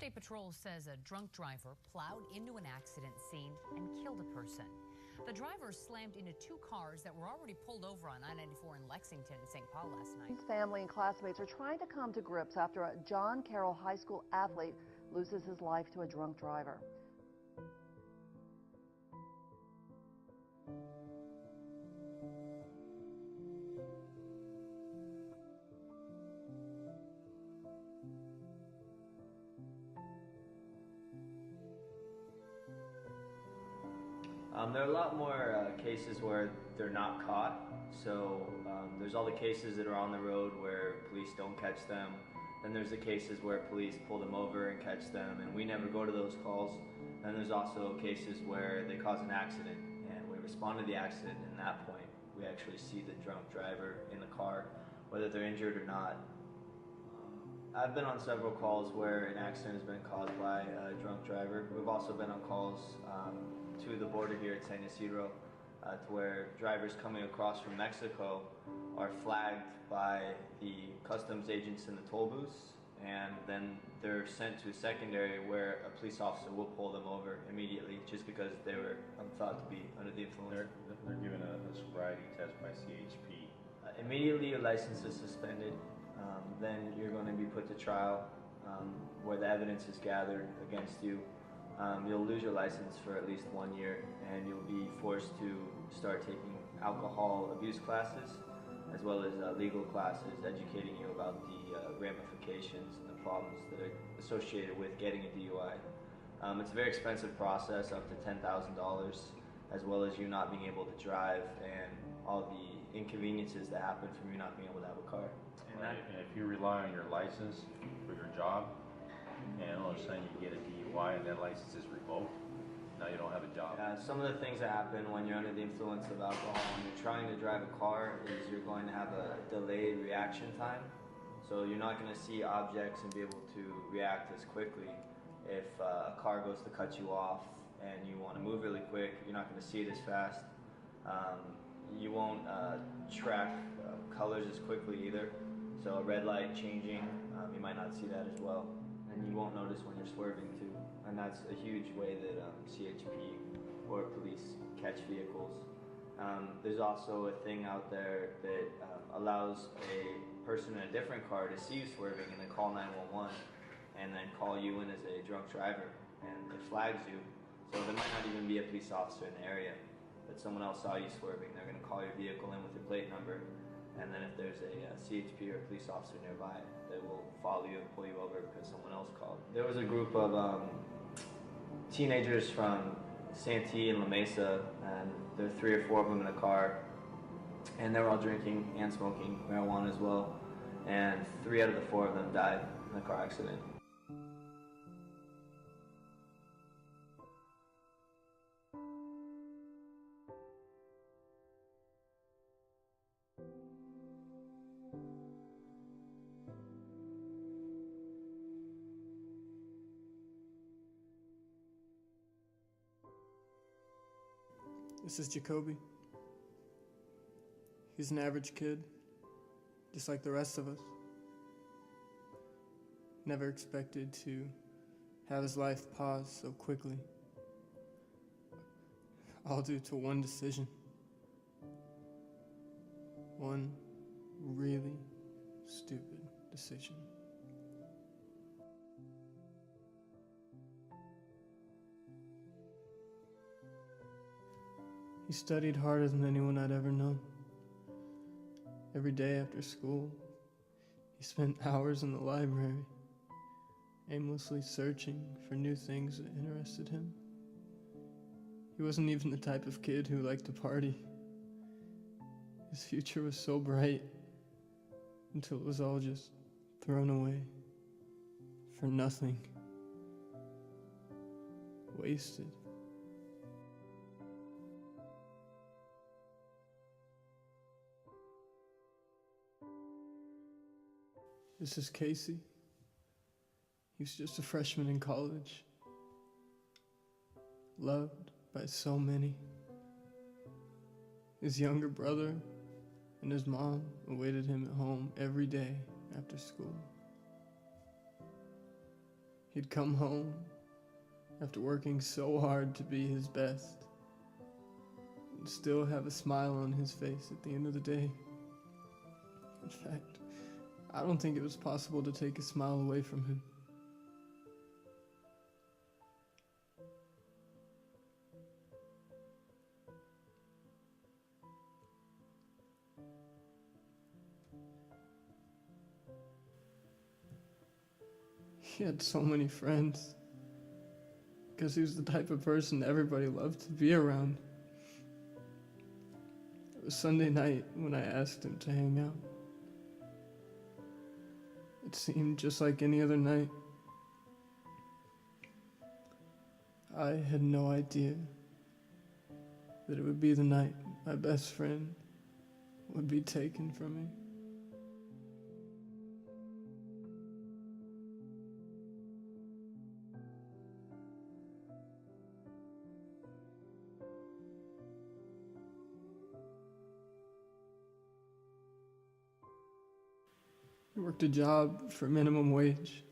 State Patrol says a drunk driver plowed into an accident scene and killed a person. The driver slammed into two cars that were already pulled over on I-94 in Lexington and St. Paul last night. His family and classmates are trying to come to grips after a John Carroll High School athlete loses his life to a drunk driver. There are a lot more cases where they're not caught. So there's all the cases that are on the road where police don't catch them. Then there's the cases where police pull them over and catch them, and we never go to those calls. Then there's also cases where they cause an accident, and we respond to the accident, and at that point we actually see the drunk driver in the car, whether they're injured or not. I've been on several calls where an accident has been caused by a drunk driver. We've also been on calls to the border here at San Ysidro to where drivers coming across from Mexico are flagged by the customs agents in the toll booths, and then they're sent to a secondary where a police officer will pull them over immediately just because they were thought to be under the influence. They're given a sobriety test by CHP. Immediately your license is suspended. Then you're going to be put to trial where the evidence is gathered against you. You'll lose your license for at least 1 year, and you'll be forced to start taking alcohol abuse classes as well as legal classes educating you about the ramifications and the problems that are associated with getting a DUI. It's a very expensive process, up to $10,000, as well as you not being able to drive and all the inconveniences that happen from you not being able to have a car. And if you rely on your license for your job, and all of a sudden you get a DUI and that license is revoked, now you don't have a job. Some of the things that happen when you're under the influence of alcohol when you're trying to drive a car is you're going to have a delayed reaction time. So you're not going to see objects and be able to react as quickly. If a car goes to cut you off and you want to move really quick, you're not going to see it as fast. You won't track colors as quickly either. So a red light changing, you might not see that as well. And you won't notice when you're swerving too. And that's a huge way that CHP or police catch vehicles. There's also a thing out there that allows a person in a different car to see you swerving and then call 911 and then call you in as a drunk driver, and it flags you. So there might not even be a police officer in the area, but someone else saw you swerving. They're going to call your vehicle in with your plate number, and then if there's a CHP or a police officer nearby, they will follow you and pull you over because someone else called. There was a group of teenagers from Santee and La Mesa, and there were 3 or 4 of them in a car, and they were all drinking and smoking marijuana as well, and 3 out of the 4 of them died in the car accident. This is Jacoby. He's an average kid, just like the rest of us. Never expected to have his life pause so quickly. All due to one decision. One really stupid decision. He studied harder than anyone I'd ever known. Every day after school, he spent hours in the library, aimlessly searching for new things that interested him. He wasn't even the type of kid who liked to party. His future was so bright until it was all just thrown away for nothing, wasted. This is Casey. He was just a freshman in college, loved by so many. His younger brother and his mom awaited him at home every day after school. He'd come home after working so hard to be his best and still have a smile on his face at the end of the day. In fact, I don't think it was possible to take a smile away from him. He had so many friends because he was the type of person everybody loved to be around. It was Sunday night when I asked him to hang out. It seemed just like any other night. I had no idea that it would be the night my best friend would be taken from me. He worked a job for minimum wage.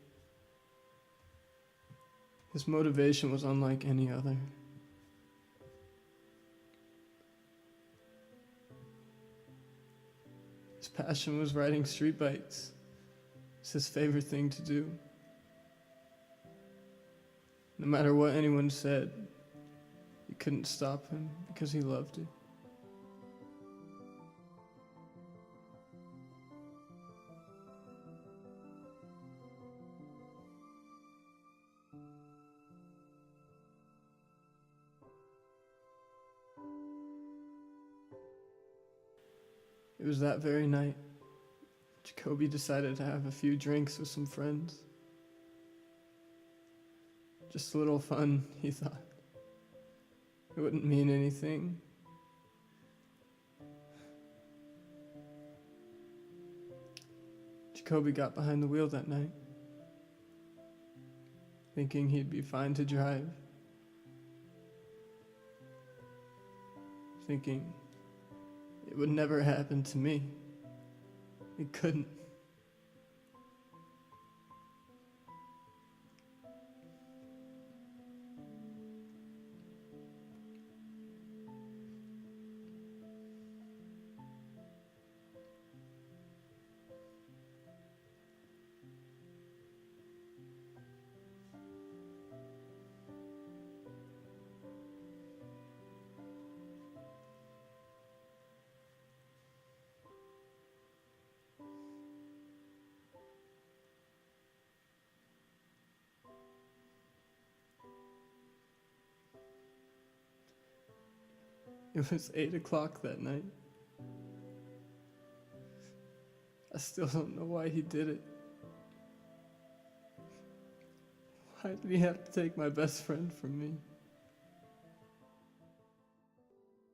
His motivation was unlike any other. His passion was riding street bikes. It's his favorite thing to do. No matter what anyone said, you couldn't stop him because he loved it. It was that very night, Jacoby decided to have a few drinks with some friends. Just a little fun, he thought. It wouldn't mean anything. Jacoby got behind the wheel that night, thinking he'd be fine to drive. Thinking it would never happen to me. It couldn't. It was 8 o'clock that night. I still don't know why he did it. Why did he have to take my best friend from me?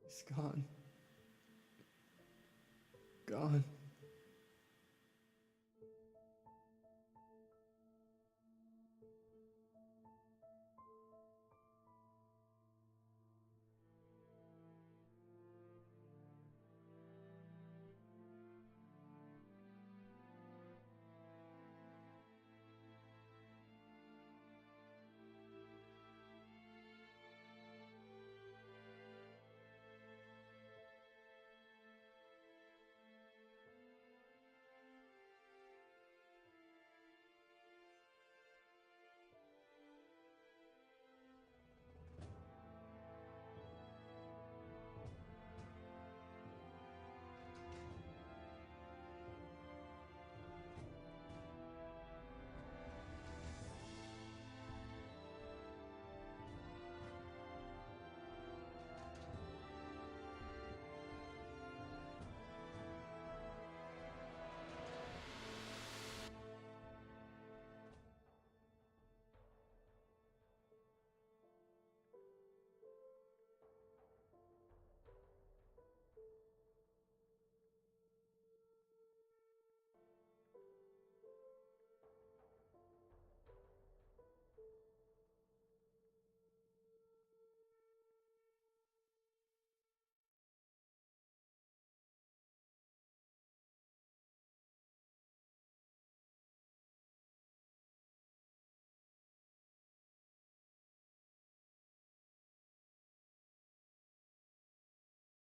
He's gone. Gone.